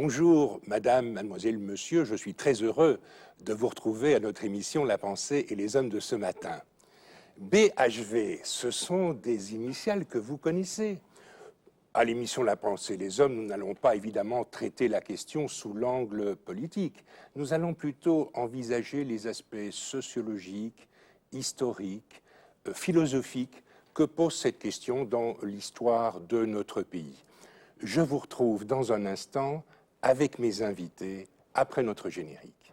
Bonjour, madame, mademoiselle, monsieur, je suis très heureux de vous retrouver à notre émission La Pensée et les Hommes de ce matin. BHV, ce sont des initiales que vous connaissez. À l'émission La Pensée et les Hommes, nous n'allons pas évidemment traiter la question sous l'angle politique. Nous allons plutôt envisager les aspects sociologiques, historiques, philosophiques que pose cette question dans l'histoire de notre pays. Je vous retrouve dans un instant avec mes invités après notre générique.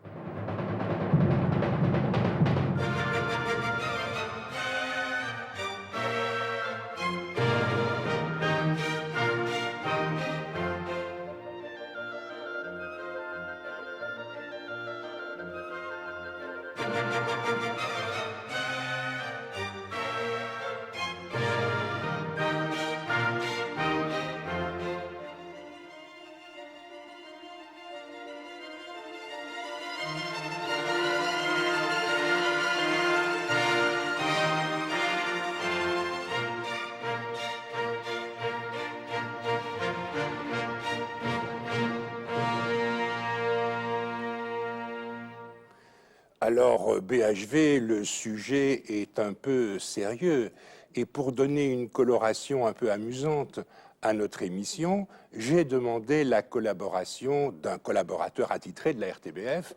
Alors, BHV, le sujet est un peu sérieux. Et pour donner une coloration un peu amusante à notre émission, j'ai demandé la collaboration d'un collaborateur attitré de la RTBF,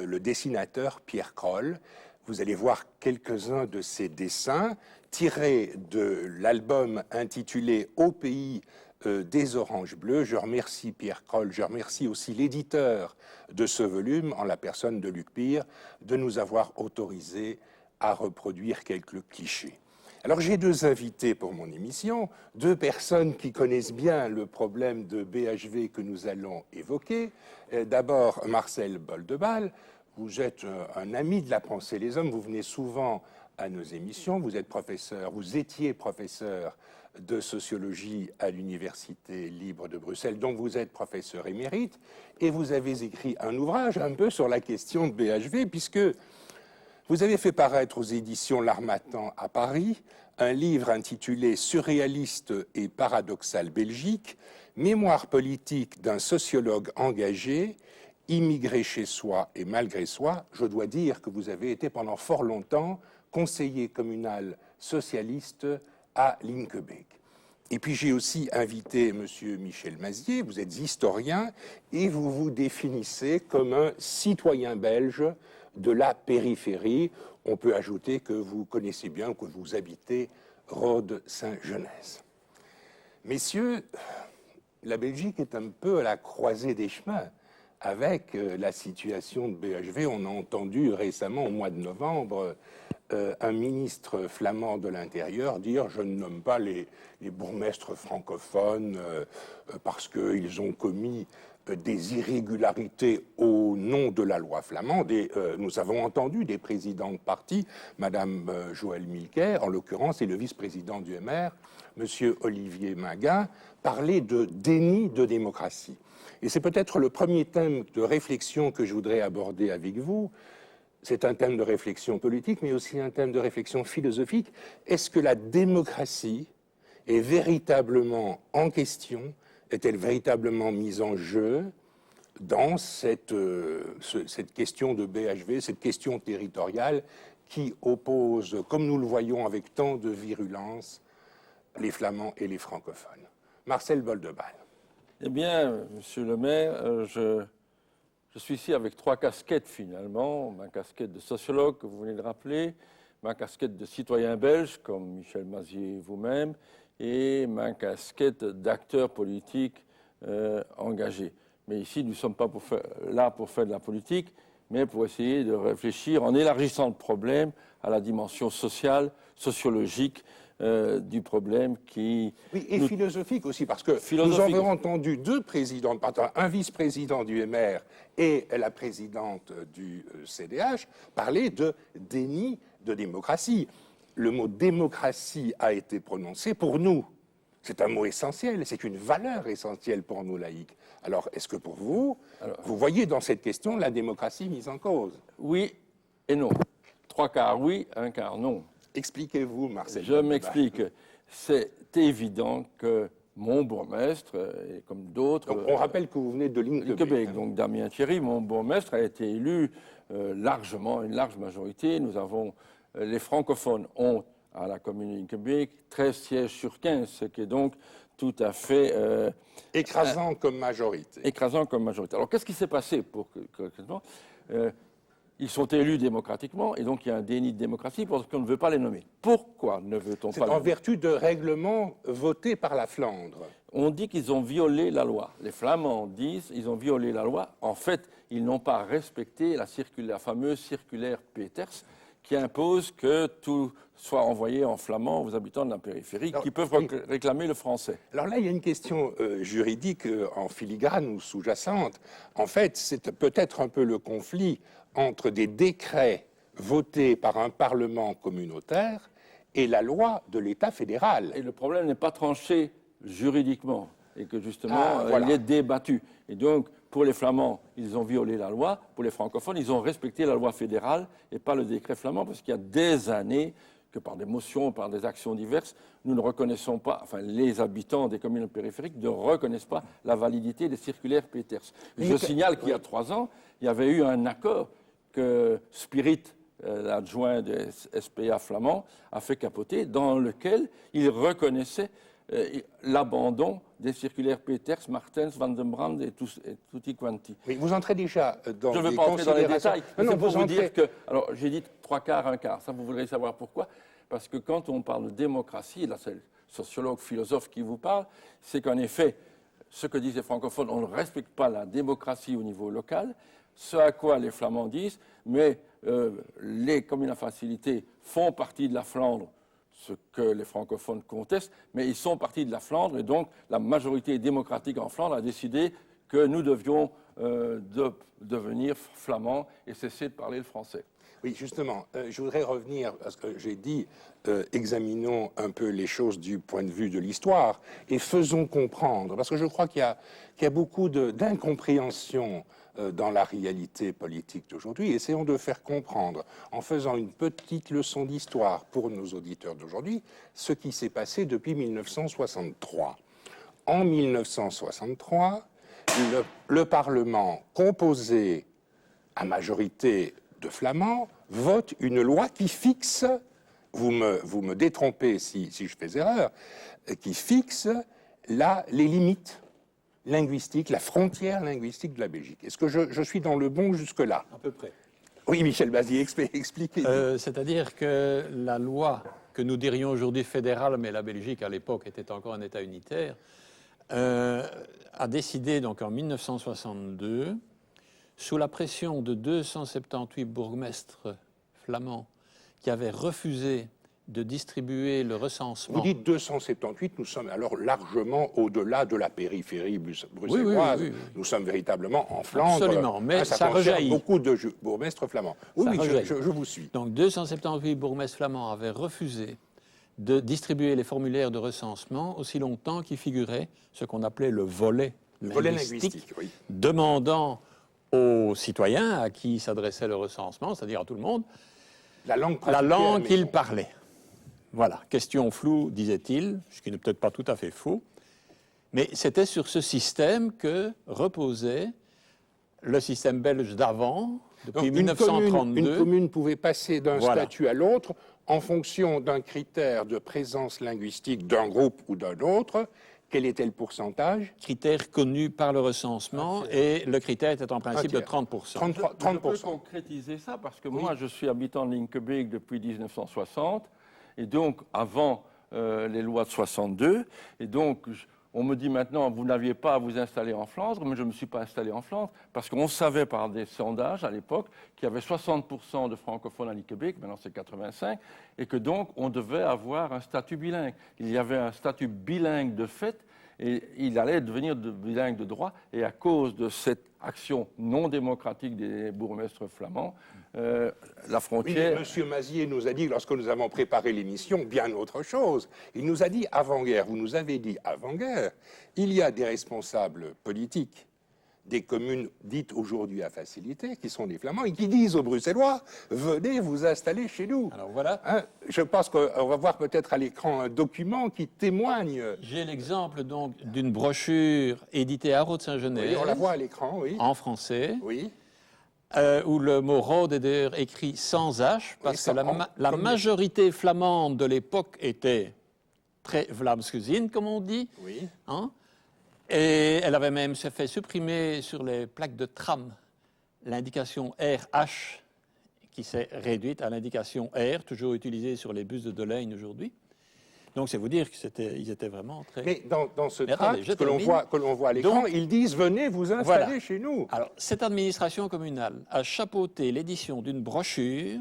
le dessinateur Pierre Kroll. Vous allez voir quelques-uns de ses dessins tirés de l'album intitulé « Au pays des oranges bleues ». Je remercie Pierre Kroll, je remercie aussi l'éditeur de ce volume, en la personne de Luc Pire, de nous avoir autorisé à reproduire quelques clichés. Alors j'ai deux invités pour mon émission, deux personnes qui connaissent bien le problème de BHV que nous allons évoquer. D'abord Marcel Boldebal, vous êtes un ami de La Pensée et les Hommes, vous venez souvent à nos émissions, vous êtes professeur, vous étiez professeur de sociologie à l'Université libre de Bruxelles, dont vous êtes professeur émérite, et vous avez écrit un ouvrage un peu sur la question de BHV, puisque vous avez fait paraître aux éditions L'Harmattan à Paris un livre intitulé « Surréaliste et paradoxal Belgique, mémoire politique d'un sociologue engagé, immigré chez soi et malgré soi ». Je dois dire que vous avez été pendant fort longtemps conseiller communal socialiste à Linkebeek. Et puis j'ai aussi invité M. Michel Mazier, vous êtes historien, et vous vous définissez comme un citoyen belge de la périphérie. On peut ajouter que vous connaissez bien, que vous habitez Rhodes-Saint-Genèse. Messieurs, la Belgique est un peu à la croisée des chemins avec la situation de BHV. On a entendu récemment, au mois de novembre, un ministre flamand de l'Intérieur dire « je ne nomme pas les bourgmestres francophones parce qu'ils ont commis des irrégularités au nom de la loi flamande ». Et nous avons entendu des présidents de parti, Madame Joëlle Milquet, en l'occurrence, et le vice-président du MR, Monsieur Olivier Minguin, parler de déni de démocratie. Et c'est peut-être le premier thème de réflexion que je voudrais aborder avec vous. C'est un thème de réflexion politique, mais aussi un thème de réflexion philosophique. Est-ce que la démocratie est véritablement en question? Est-elle véritablement mise en jeu dans cette question de BHV, cette question territoriale qui oppose, comme nous le voyons avec tant de virulence, les flamands et les francophones? Marcel Boldebal. Eh bien, monsieur le maire, je suis ici avec trois casquettes finalement. Ma casquette de sociologue que vous venez de rappeler, ma casquette de citoyen belge comme Michel Mazier et vous-même, et ma casquette d'acteur politique engagé. Mais ici, nous ne sommes pas là pour faire de la politique, mais pour essayer de réfléchir en élargissant le problème à la dimension sociale, sociologique du problème qui... Oui, et philosophique aussi, parce que nous avons entendu deux présidents de parti, un vice-président du MR et la présidente du CDH, parler de déni de démocratie. Le mot démocratie a été prononcé pour nous. C'est un mot essentiel, c'est une valeur essentielle pour nous laïcs. Alors, est-ce que pour vous, vous voyez dans cette question la démocratie mise en cause? Oui et non. 3 quarts oui, 1 quart non. Expliquez-vous, Marcel. Je m'explique. C'est évident que mon bourgmestre, et comme d'autres... Donc, on rappelle que vous venez de Linkebeek. Donc Damien Thierry, mon bourgmestre, a été élu largement, une large majorité. Nous avons, les francophones ont, à la commune de Linkebeek, 13 sièges sur 15, ce qui est donc tout à fait... écrasant comme majorité. Écrasant comme majorité. Alors, qu'est-ce qui s'est passé pour concrètement ils sont élus démocratiquement, et donc il y a un déni de démocratie parce qu'on ne veut pas les nommer. Pourquoi ne veut-on pas les nommer? C'est en vertu de règlements votés par la Flandre. On dit qu'ils ont violé la loi. Les Flamands disent qu'ils ont violé la loi. En fait, ils n'ont pas respecté la fameuse circulaire Peters, qui impose que tout soit envoyé en flamand aux habitants de la périphérie, qui peuvent réclamer le français. Alors là, il y a une question juridique en filigrane ou sous-jacente. En fait, c'est peut-être un peu le conflit entre des décrets votés par un parlement communautaire et la loi de l'État fédéral. Et le problème n'est pas tranché juridiquement, et que justement, il est débattu. Et donc, pour les Flamands, ils ont violé la loi. Pour les francophones, ils ont respecté la loi fédérale et pas le décret flamand, parce qu'il y a des années que par des motions, par des actions diverses, nous ne reconnaissons pas, enfin les habitants des communes périphériques ne reconnaissent pas la validité des circulaires Peters. Je signale qu'il y a 3 ans, il y avait eu un accord que Spirit, l'adjoint des SPA flamand, a fait capoter, dans lequel il reconnaissait l'abandon des circulaires Peters, Martens, Van den Brand et tutti quanti. Mais vous entrez déjà dans Je ne vais pas entrer dans les détails, mais c'est pour vous dire que... Alors, j'ai dit 3 quarts, 1 quart. Ça, vous voudrez savoir pourquoi? Parce que quand on parle de démocratie, et là c'est le sociologue, philosophe qui vous parle, c'est qu'en effet, ce que disent les francophones, on ne respecte pas la démocratie au niveau local, ce à quoi les Flamands disent, mais les communes à facilité font partie de la Flandre, ce que les francophones contestent, mais ils sont partis de la Flandre, et donc la majorité démocratique en Flandre a décidé que nous devions devenir flamands et cesser de parler le français. Oui, justement, je voudrais revenir, parce que j'ai dit, examinons un peu les choses du point de vue de l'histoire, et faisons comprendre, parce que je crois qu'il y a beaucoup d'incompréhension dans la réalité politique d'aujourd'hui. Essayons de faire comprendre, en faisant une petite leçon d'histoire pour nos auditeurs d'aujourd'hui, ce qui s'est passé depuis 1963. En 1963, le Parlement, composé à majorité de Flamands, vote une loi qui fixe, vous me détrompez si je fais erreur, qui fixe les limites linguistiques, la frontière linguistique de la Belgique. Est-ce que je suis dans le bon jusque-là? À peu près. Oui, Michel Bazier, expliquez. C'est-à-dire que la loi que nous dirions aujourd'hui fédérale, mais la Belgique à l'époque était encore un État unitaire, a décidé donc en 1962, sous la pression de 278 bourgmestres flamands qui avaient refusé de distribuer le recensement. Vous dites 278, nous sommes alors largement au-delà de la périphérie bruxelloise. Oui. Nous sommes véritablement en Flandre. Absolument, mais ça rejaillit. Beaucoup de bourgmestres flamands. Oui, je vous suis. Donc 278 bourgmestres flamands avaient refusé de distribuer les formulaires de recensement aussi longtemps qu'il figurait ce qu'on appelait le volet linguistique, oui. Demandant aux citoyens à qui s'adressait le recensement, c'est-à-dire à tout le monde, la langue qu'ils parlaient. Voilà, question floue, disait-il, ce qui n'est peut-être pas tout à fait faux, mais c'était sur ce système que reposait le système belge d'avant, depuis 1932. Une commune pouvait passer d'un statut à l'autre en fonction d'un critère de présence linguistique d'un groupe ou d'un autre. Quel était le pourcentage? Critère connu par le recensement, et le critère était en principe de 30%. 30%. Je peux concrétiser ça, parce que moi, je suis habitant de Linkebeek depuis 1960, et donc avant les lois de 62, et donc on me dit maintenant, vous n'aviez pas à vous installer en Flandre, mais je ne me suis pas installé en Flandre, parce qu'on savait par des sondages à l'époque qu'il y avait 60% de francophones à Linkebeek, maintenant c'est 85%, et que donc on devait avoir un statut bilingue. Il y avait un statut bilingue de fait, et il allait devenir bilingue de droit, et à cause de cette action non démocratique des bourgmestres flamands, la frontière... Oui, Monsieur Mazier nous a dit, lorsque nous avons préparé l'émission, bien autre chose. Il nous a dit avant-guerre, vous nous avez dit avant-guerre, il y a des responsables politiques des communes dites aujourd'hui à facilité, qui sont les Flamands, et qui disent aux Bruxellois, venez vous installer chez nous. Alors voilà. Hein, je pense qu'on va voir peut-être à l'écran un document qui témoigne. J'ai l'exemple donc d'une brochure éditée à Rode-Saint-Genès. Oui, on la voit à l'écran, oui. En français. Oui. Où le mot Rode est d'ailleurs écrit sans H, parce que la majorité flamande de l'époque était très Vlaamsgezinde, comme on dit. Oui. Hein, et elle avait même fait supprimer sur les plaques de tram l'indication RH, qui s'est réduite à l'indication R, toujours utilisée sur les bus de Delaine aujourd'hui. Donc, c'est vous dire qu'ils étaient vraiment très... Mais dans ce tract que l'on voit à l'écran, ils disent « Venez vous installer chez nous ». Alors, cette administration communale a chapeauté l'édition d'une brochure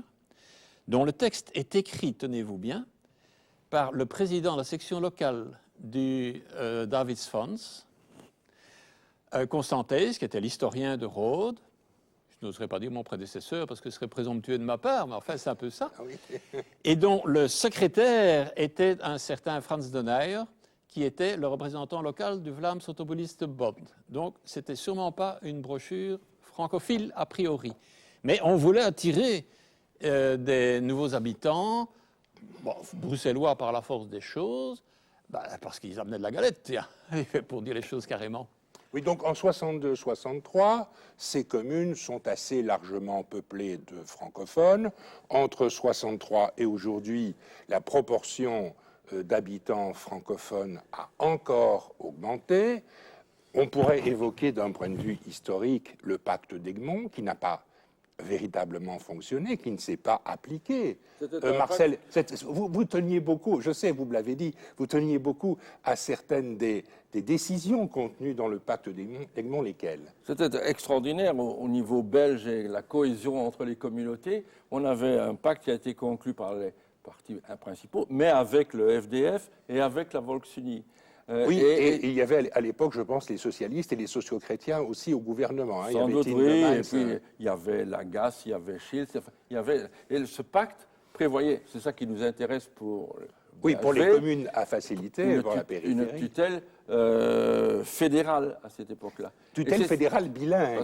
dont le texte est écrit, tenez-vous bien, par le président de la section locale du Davidsfonds, Constantaise, qui était l'historien de Rode. Je n'oserais pas dire mon prédécesseur parce que ce serait présomptueux de ma part, mais enfin c'est un peu ça. Ah oui. Et dont le secrétaire était un certain Frans de Neyer, qui était le représentant local du Vlaams Automobiliste Bond. Donc c'était sûrement pas une brochure francophile a priori. Mais on voulait attirer des nouveaux habitants, bruxellois par la force des choses, parce qu'ils amenaient de la galette, tiens, pour dire les choses carrément. Oui, donc en 62-63, ces communes sont assez largement peuplées de francophones. Entre 63 et aujourd'hui, la proportion d'habitants francophones a encore augmenté. On pourrait évoquer d'un point de vue historique le pacte d'Egmont, qui n'a pas véritablement fonctionné, qui ne s'est pas appliqué. Marcel, vous teniez beaucoup, je sais, vous me l'avez dit, vous teniez beaucoup à certaines des décisions contenues dans le pacte d'Egmont, lesquelles? C'était extraordinaire au niveau belge et la cohésion entre les communautés. On avait un pacte qui a été conclu par les partis principaux, mais avec le FDF et avec la Volksunie. Oui, et il y avait à l'époque, je pense, les socialistes et les socio-chrétiens aussi au gouvernement. Hein. Sans doute, oui, et puis il y avait Lagasse, il y avait Schiltz, et ce pacte prévoyait, c'est ça qui nous intéresse pour... Oui, pour les communes à facilité, pour la périphérie. Une tutelle fédérale à cette époque-là. Tutelle fédérale bilingue,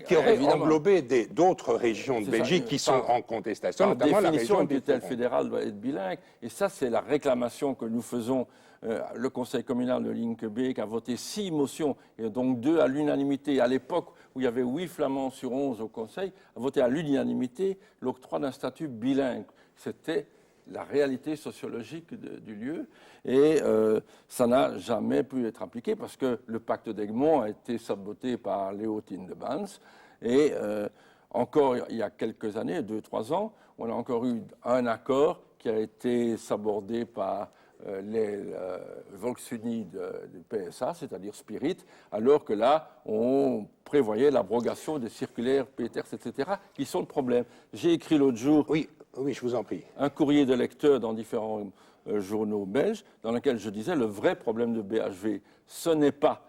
qui aurait englobé d'autres régions de Belgique qui sont en contestation, notamment la région de tutelle fédérale doit être bilingue, et ça c'est la réclamation que nous faisons. Le conseil communal de Linkebeek a voté 6 motions, et donc 2 à l'unanimité. À l'époque où il y avait 8 flamands sur 11 au conseil, a voté à l'unanimité l'octroi d'un statut bilingue. C'était la réalité sociologique du lieu, et ça n'a jamais pu être appliqué parce que le pacte d'Egmont a été saboté par Léo Tindemans, et encore il y a quelques années, 2-3 ans, on a encore eu un accord qui a été sabordé par les Volksunie du PSA, c'est-à-dire Spirit, alors que là, on prévoyait l'abrogation des circulaires Peters, etc., qui sont le problème. J'ai écrit l'autre jour... Oui, je vous en prie. Un courrier de lecteurs dans différents journaux belges, dans lequel je disais le vrai problème de BHV, ce n'est pas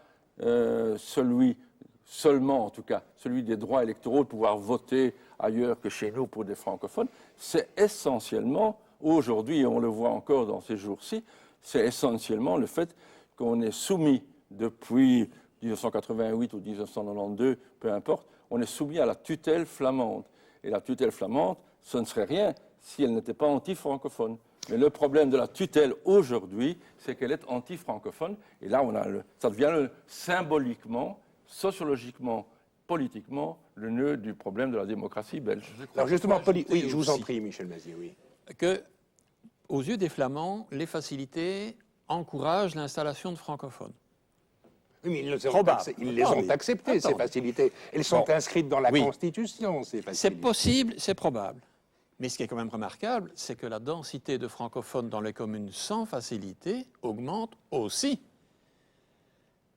seulement en tout cas, celui des droits électoraux, de pouvoir voter ailleurs que chez nous pour des francophones, c'est essentiellement, aujourd'hui, et on le voit encore dans ces jours-ci, c'est essentiellement le fait qu'on est soumis depuis 1988 ou 1992, peu importe, on est soumis à la tutelle flamande. Et la tutelle flamande, ce ne serait rien si elle n'était pas anti-francophone. Mais le problème de la tutelle aujourd'hui, c'est qu'elle est anti-francophone. Et là, ça devient symboliquement, sociologiquement, politiquement, le nœud du problème de la démocratie belge. Alors justement, oui, je vous en prie, Michel Mazier, oui. Que, aux yeux des Flamands, les facilités encouragent l'installation de francophones. Oui, mais ils les ont acceptées, ces facilités. Elles sont inscrites dans la Constitution, ces facilités. C'est possible, c'est probable. Mais ce qui est quand même remarquable, c'est que la densité de francophones dans les communes sans facilité augmente aussi.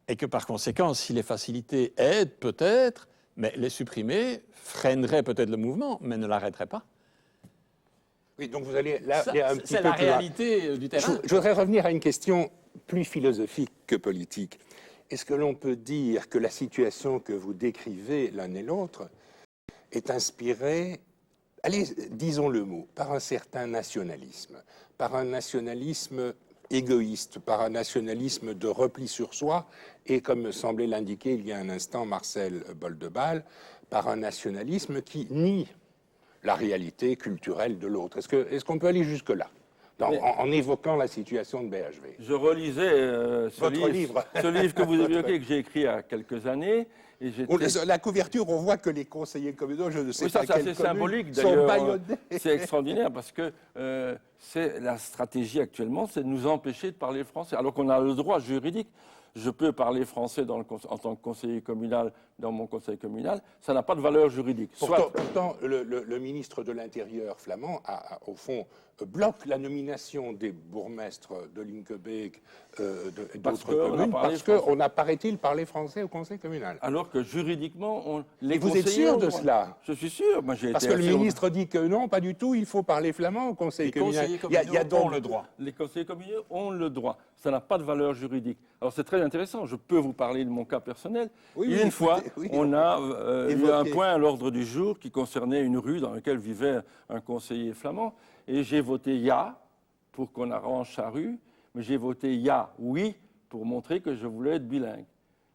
Et que par conséquent, si les facilités aident peut-être, mais les supprimer freinerait peut-être le mouvement, mais ne l'arrêterait pas. Oui, donc vous allez là un petit peu plus loin. C'est la réalité du terrain. Je voudrais revenir à une question plus philosophique que politique. Est-ce que l'on peut dire que la situation que vous décrivez l'un et l'autre est inspirée, allez, disons le mot, par un certain nationalisme, par un nationalisme égoïste, par un nationalisme de repli sur soi, et comme me semblait l'indiquer il y a un instant Marcel Boldebal, par un nationalisme qui nie la réalité culturelle de l'autre. Est-ce qu'on peut aller jusque-là, en évoquant la situation de BHV? Je relisais ce livre que vous évoquez, que j'ai écrit il y a quelques années. Et la couverture, on voit que les conseillers communaux, je ne sais pas quelle c'est symbolique d'ailleurs. C'est extraordinaire parce que c'est la stratégie actuellement, c'est de nous empêcher de parler français, alors qu'on a le droit juridique. Je peux parler français en tant que conseiller communal dans mon conseil communal, ça n'a pas de valeur juridique. Pourtant, le ministre de l'Intérieur flamand au fond, bloque la nomination des bourgmestres de Linkebeek et d'autres communes parce qu'on a, paraît-il, parlé français au conseil communal. Alors que juridiquement, les conseillers... Vous êtes sûr de cela? Je suis sûr. Moi, parce que le ministre dit que non, pas du tout, il faut parler flamand au conseil communal. Il y a donc le droit. Les conseillers communaux ont le droit. Ça n'a pas de valeur juridique. Alors c'est très intéressant. Je peux vous parler de mon cas personnel. Une fois, on a eu un point à l'ordre du jour qui concernait une rue dans laquelle vivait un conseiller flamand. Et j'ai voté « ya » pour qu'on arrange sa rue, mais j'ai voté « ya » oui pour montrer que je voulais être bilingue.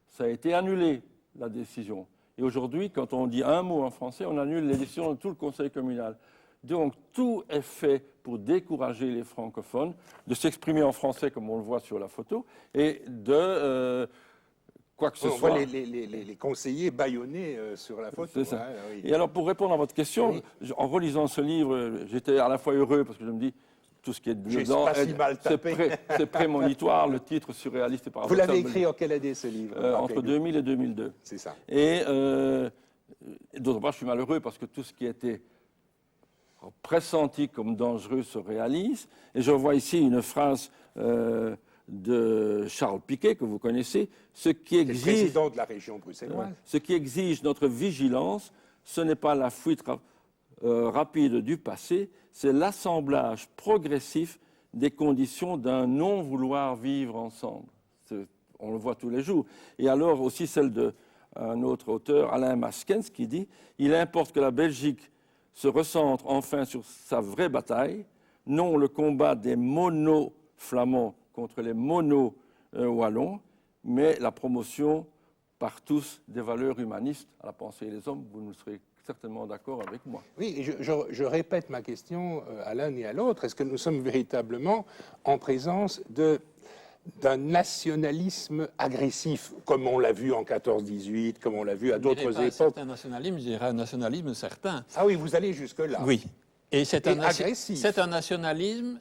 Ça a été annulé, la décision. Et aujourd'hui, quand on dit un mot en français, on annule les décisions de tout le conseil communal. Donc tout est fait pour décourager les francophones de s'exprimer en français, comme on le voit sur la photo, et de... quoi que ce soit. On voit les conseillers bâillonnés sur la photo. C'est ça. Oui. Et alors, pour répondre à votre question, en relisant ce livre, j'étais à la fois heureux parce que je me dis, tout ce qui est dedans, c'est prémonitoire, le titre surréaliste et paradoxal. Vous l'avez écrit en quelle année, ce livre? Entre 2000 et 2002. C'est ça. Et d'autre part, je suis malheureux parce que tout ce qui était pressenti comme dangereux se réalise. Et je vois ici une phrase... de Charles Piquet, que vous connaissez, ce qui exige, le président de la région bruxelloise. Ce qui exige notre vigilance, ce n'est pas la fuite rapide du passé, c'est l'assemblage progressif des conditions d'un non-vouloir vivre ensemble. On le voit tous les jours. Et alors aussi celle d'un autre auteur, Alain Maskens, qui dit « Il importe que la Belgique se recentre enfin sur sa vraie bataille, non le combat des mono-flamands contre les mono-wallons, mais la promotion par tous des valeurs humanistes à la pensée des hommes. Vous ne serez certainement d'accord avec moi. Oui, et je répète ma question à l'un et à l'autre. Est-ce que nous sommes véritablement en présence d'un nationalisme agressif, comme on l'a vu en 14-18, comme on l'a vu à d'autres époques? Certain nationalisme, je dirais un nationalisme certain. Ah oui, vous allez jusque-là. Oui. Et c'est un nationalisme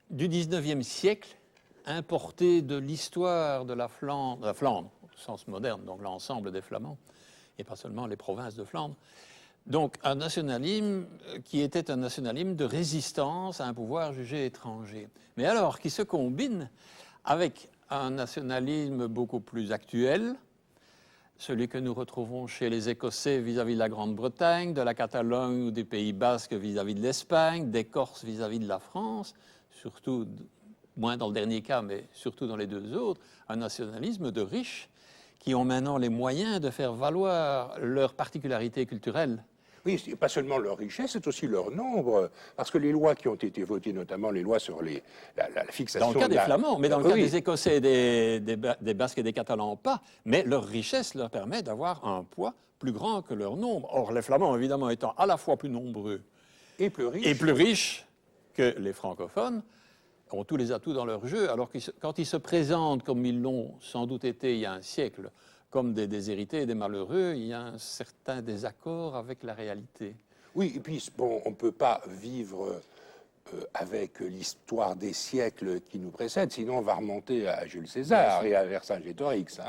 du 19e siècle, importé de l'histoire de la Flandre, au sens moderne, donc l'ensemble des Flamands, et pas seulement les provinces de Flandre. Donc un nationalisme qui était un nationalisme de résistance à un pouvoir jugé étranger. Mais alors, qui se combine avec un nationalisme beaucoup plus actuel, celui que nous retrouvons chez les Écossais vis-à-vis de la Grande-Bretagne, de la Catalogne ou des Pays Basques vis-à-vis de l'Espagne, des Corses vis-à-vis de la France, surtout, moins dans le dernier cas, mais surtout dans les deux autres, un nationalisme de riches qui ont maintenant les moyens de faire valoir leurs particularités culturelles. Oui, ce n'est pas seulement leur richesse, c'est aussi leur nombre. Parce que les lois qui ont été votées, notamment les lois sur la fixation... Dans le cas des Flamands, mais dans le cas des Écossais, des Basques et des Catalans, pas. Mais leur richesse leur permet d'avoir un poids plus grand que leur nombre. Or, les Flamands, évidemment, étant à la fois plus nombreux et plus riches que les francophones, ont tous les atouts dans leur jeu, alors que quand ils se présentent, comme ils l'ont sans doute été il y a un siècle, comme des déshérités et des malheureux, il y a un certain désaccord avec la réalité. Oui, et puis, bon, on ne peut pas vivre avec l'histoire des siècles qui nous précèdent, sinon on va remonter à Jules César et à Vercingétorix,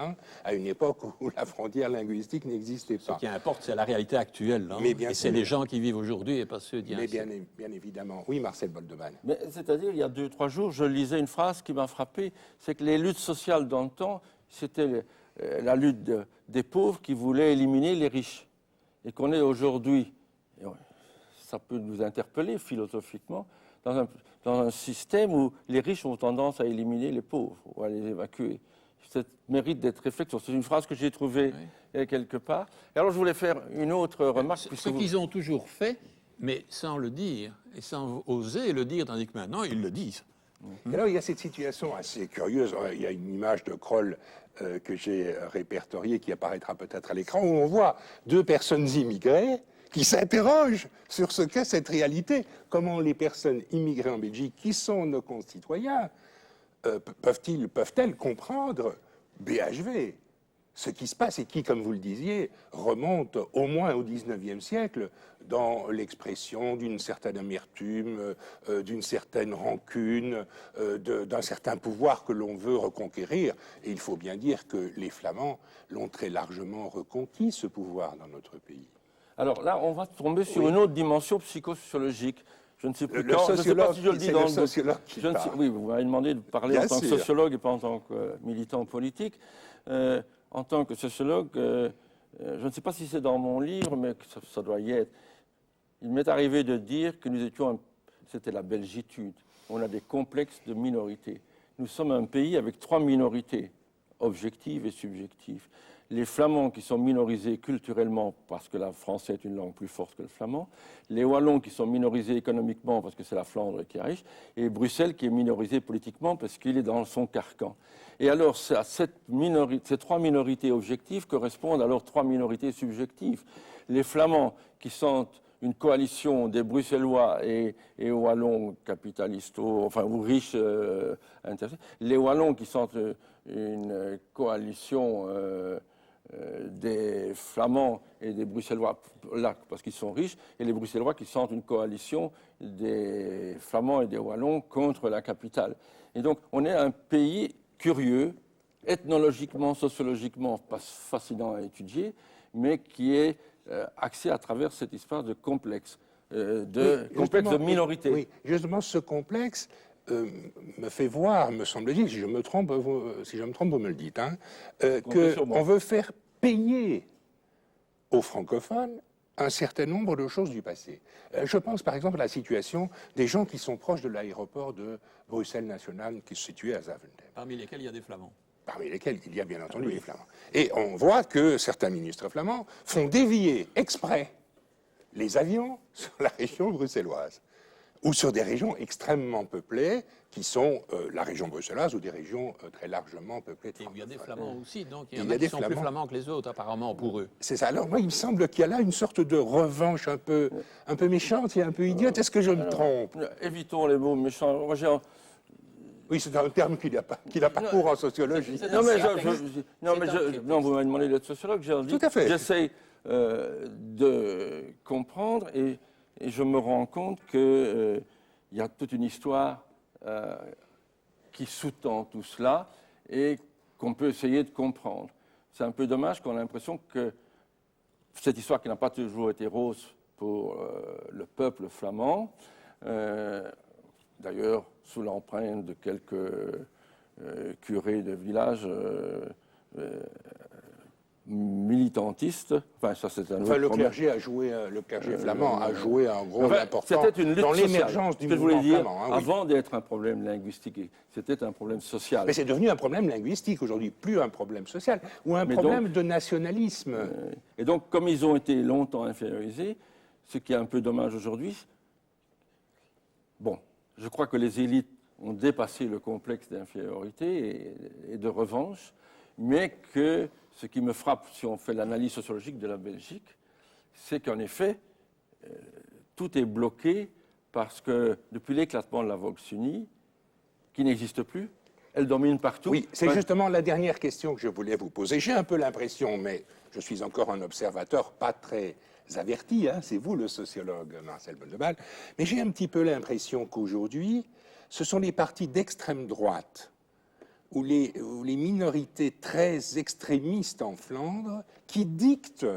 à une époque où la frontière linguistique n'existait pas. Ce qui importe, c'est la réalité actuelle. Hein, et c'est les gens qui vivent aujourd'hui et pas ceux d'il y a un siècle. Bien évidemment. Oui, Marcel Boldebal. C'est-à-dire, il y a 2-3 jours, je lisais une phrase qui m'a frappé, c'est que les luttes sociales dans le temps, c'était la lutte des pauvres qui voulaient éliminer les riches. Et qu'on est aujourd'hui, ça peut nous interpeller philosophiquement, dans un système où les riches ont tendance à éliminer les pauvres ou à les évacuer. Ça mérite d'être réflexion. C'est une phrase que j'ai trouvée quelque part. Et alors je voulais faire une autre remarque. Ce qu'ils ont toujours fait, mais sans le dire, et sans oser le dire, tandis que maintenant ils le disent. Et alors, il y a cette situation assez curieuse. Il y a une image de Kroll que j'ai répertoriée qui apparaîtra peut-être à l'écran, où on voit deux personnes immigrées qui s'interrogent sur ce qu'est cette réalité. Comment les personnes immigrées en Belgique, qui sont nos concitoyens, peuvent-elles comprendre BHV, ce qui se passe et qui, comme vous le disiez, remonte au moins au XIXe siècle dans l'expression d'une certaine amertume, d'une certaine rancune, d'un certain pouvoir que l'on veut reconquérir. Et il faut bien dire que les Flamands l'ont très largement reconquis, ce pouvoir, dans notre pays. Alors là, on va tomber sur une autre dimension psychosociologique. Je ne sais plus quand, je ne sais pas si je le dis dans le sociologue qui parle. Oui, vous m'avez demandé de parler en tant que sociologue et pas en tant que militant politique. En tant que sociologue, je ne sais pas si c'est dans mon livre, mais ça doit y être. Il m'est arrivé de dire que nous étions, c'était la belgitude. On a des complexes de minorité. Nous sommes un pays avec 3 minorités, objectives et subjectives. Les Flamands qui sont minorisés culturellement parce que le français est une langue plus forte que le flamand, les Wallons qui sont minorisés économiquement parce que c'est la Flandre qui est riche, et Bruxelles qui est minorisé politiquement parce qu'il est dans son carcan. Et alors, à ces 3 minorités objectives correspondent alors 3 minorités subjectives. Les Flamands qui sont une coalition des Bruxellois et Wallons capitalistes, enfin, ou riches, les Wallons qui sont une coalition des Flamands et des Bruxellois, là, parce qu'ils sont riches, et les Bruxellois qui sont une coalition des Flamands et des Wallons contre la capitale. Et donc, on est un pays curieux, ethnologiquement, sociologiquement, pas fascinant à étudier, mais qui est axé à travers cette histoire de complexe, complexe de minorité. Oui, justement, ce complexe me fait voir, me semble-t-il, si je me trompe, vous me le dites, hein, qu'on veut faire payer aux francophones un certain nombre de choses du passé. Je pense par exemple à la situation des gens qui sont proches de l'aéroport de Bruxelles National qui se situe à Zaventem. Parmi lesquels il y a des Flamands. Parmi lesquels il y a bien entendu les Flamands. Et on voit que certains ministres flamands font dévier exprès les avions sur la région bruxelloise ou sur des régions extrêmement peuplées qui sont la région bruxelloise ou des régions très largement peuplées de francophones. Il y a des Flamands aussi, donc il y en a qui sont plus flamands que les autres apparemment pour eux. C'est ça. Alors moi, il me semble qu'il y a là une sorte de revanche un peu méchante et un peu idiote. Est-ce que je me trompe? Évitons les mots méchants. Oui, c'est un terme qui n'a pas cours en sociologie. Non, vous m'avez demandé d'être sociologue. Tout à fait. J'essaie de comprendre et je me rends compte qu'il y a toute une histoire qui sous-tend tout cela et qu'on peut essayer de comprendre. C'est un peu dommage qu'on a l'impression que cette histoire qui n'a pas toujours été rose pour le peuple flamand, d'ailleurs sous l'empreinte de quelques curés de village militantistes. Enfin, ça, c'est le clergé flamand a joué un rôle important dans l'émergence du mouvement flamand. Oui. Avant d'être un problème linguistique, c'était un problème social. Mais c'est devenu un problème linguistique aujourd'hui, plus un problème social, ou un problème de nationalisme. Et donc, comme ils ont été longtemps infériorisés, ce qui est un peu dommage aujourd'hui, bon, je crois que les élites ont dépassé le complexe d'infériorité et de revanche, mais que ce qui me frappe, si on fait l'analyse sociologique de la Belgique, c'est qu'en effet, tout est bloqué parce que depuis l'éclatement de la Volksunie, qui n'existe plus, elle domine partout. Oui, c'est justement la dernière question que je voulais vous poser. J'ai un peu l'impression, mais je suis encore un observateur pas très averti, hein, c'est vous le sociologue, Marcel Bonneval, mais j'ai un petit peu l'impression qu'aujourd'hui, ce sont les partis d'extrême droite ou les minorités très extrémistes en Flandre qui dictent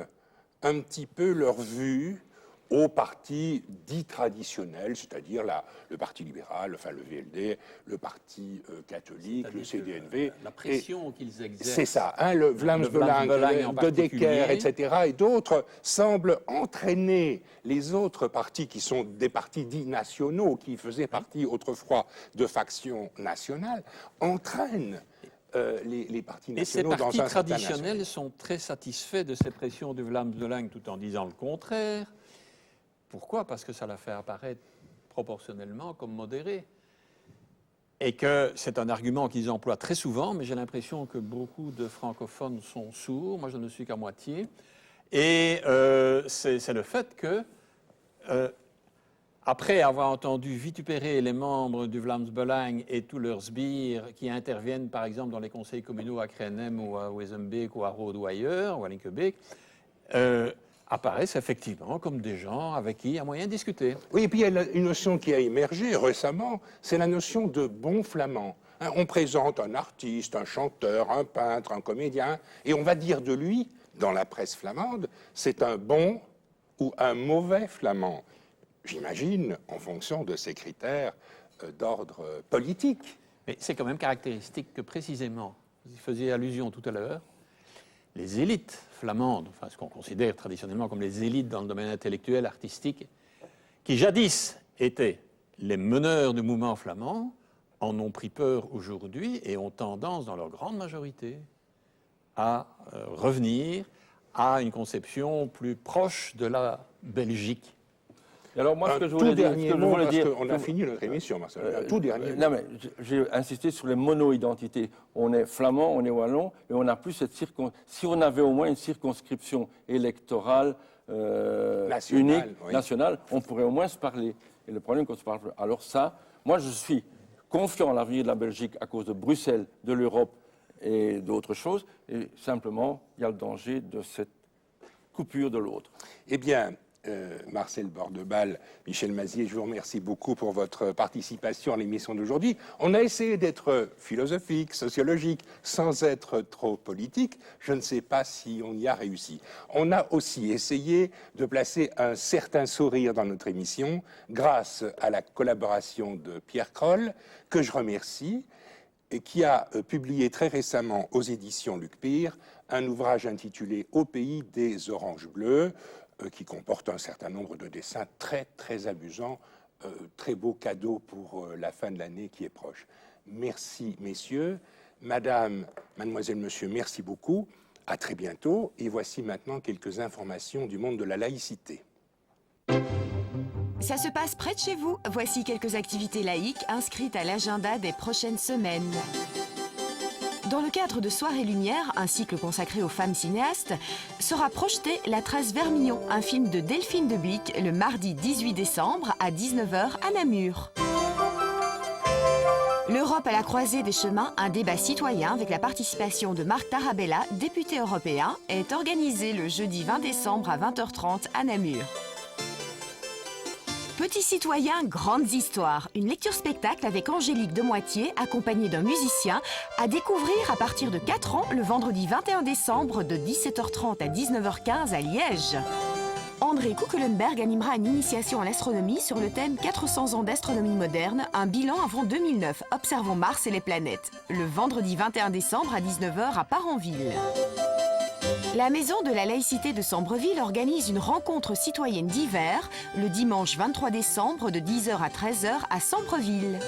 un petit peu leur vue aux partis dits traditionnels, c'est-à-dire le Parti libéral, enfin le VLD, le Parti catholique, le CDNV. La pression qu'ils exercent. C'est ça, hein, le Vlaams Belang, de Decker, etc. Et d'autres semblent entraîner les autres partis qui sont des partis dits nationaux, qui faisaient partie autrefois de factions nationales, entraînent les partis nationaux. Et ces partis traditionnels sont très satisfaits de ces pressions du Vlaams Belang tout en disant le contraire. Pourquoi? Parce que ça la fait apparaître proportionnellement comme modéré. et que c'est un argument qu'ils emploient très souvent, mais j'ai l'impression que beaucoup de francophones sont sourds, moi je ne suis qu'à moitié, et c'est le fait que, après avoir entendu vitupérer les membres du Vlaams Belang et tous leurs sbires qui interviennent par exemple dans les conseils communaux à Krenem ou à Wezenbeek ou à Rode ou ailleurs, ou à Linkebeek, apparaissent effectivement comme des gens avec qui il y a moyen de discuter. Oui, et puis il y a une notion qui a émergé récemment, c'est la notion de bon flamand. Hein, on présente un artiste, un chanteur, un peintre, un comédien, et on va dire de lui, dans la presse flamande, c'est un bon ou un mauvais flamand. J'imagine, en fonction de ces critères d'ordre politique. Mais c'est quand même caractéristique que précisément, vous y faisiez allusion tout à l'heure, les élites flamandes, enfin ce qu'on considère traditionnellement comme les élites dans le domaine intellectuel, artistique, qui jadis étaient les meneurs du mouvement flamand, en ont pris peur aujourd'hui et ont tendance, dans leur grande majorité, à revenir à une conception plus proche de la Belgique. Et alors moi, ce que je voulais dire, on a fini notre émission, Marcel. Un tout dernier mot. Non, mais j'ai insisté sur les mono-identités. On est flamand, on est wallon, et on n'a plus cette si on avait au moins une circonscription électorale Nationale, unique, oui. nationale, on pourrait au moins se parler. Et le problème, qu'on se parle. Alors ça, moi, je suis confiant en l'avenir de la Belgique à cause de Bruxelles, de l'Europe et d'autres choses. Et simplement, il y a le danger de cette coupure de l'autre. Eh bien, Marcel Bordeballe, Michel Mazier, je vous remercie beaucoup pour votre participation à l'émission d'aujourd'hui. On a essayé d'être philosophique, sociologique, sans être trop politique. Je ne sais pas si on y a réussi. On a aussi essayé de placer un certain sourire dans notre émission grâce à la collaboration de Pierre Kroll, que je remercie, et qui a publié très récemment aux éditions Luc Pire un ouvrage intitulé « Au pays des oranges bleues », qui comporte un certain nombre de dessins très, très amusants, très beau cadeau pour la fin de l'année qui est proche. Merci, messieurs. Madame, mademoiselle, monsieur, merci beaucoup. À très bientôt. Et voici maintenant quelques informations du monde de la laïcité. Ça se passe près de chez vous. Voici quelques activités laïques inscrites à l'agenda des prochaines semaines. Dans le cadre de Soir et Lumière, un cycle consacré aux femmes cinéastes, sera projeté La Trace Vermillon, un film de Delphine Debic, le mardi 18 décembre à 19h à Namur. L'Europe à la croisée des chemins, un débat citoyen avec la participation de Marc Tarabella, député européen, est organisé le jeudi 20 décembre à 20h30 à Namur. Petits citoyens, grandes histoires. Une lecture-spectacle avec Angélique Demoitier, accompagnée d'un musicien, à découvrir à partir de 4 ans le vendredi 21 décembre de 17h30 à 19h15 à Liège. André Kukelenberg animera une initiation à l'astronomie sur le thème 400 ans d'astronomie moderne, un bilan avant 2009. Observons Mars et les planètes. Le vendredi 21 décembre à 19h à Parenville. La Maison de la laïcité de Sambreville organise une rencontre citoyenne d'hiver le dimanche 23 décembre de 10h à 13h à Sambreville.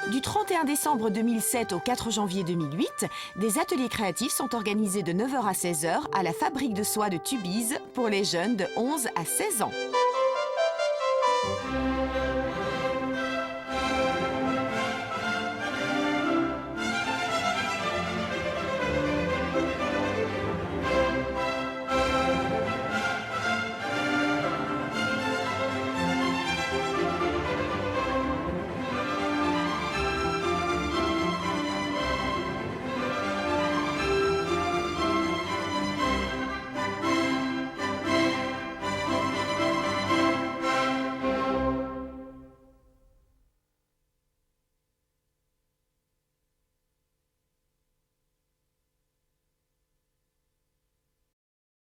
Du 31 décembre 2007 au 4 janvier 2008, des ateliers créatifs sont organisés de 9h à 16h à la fabrique de soie de Tubize pour les jeunes de 11 à 16 ans.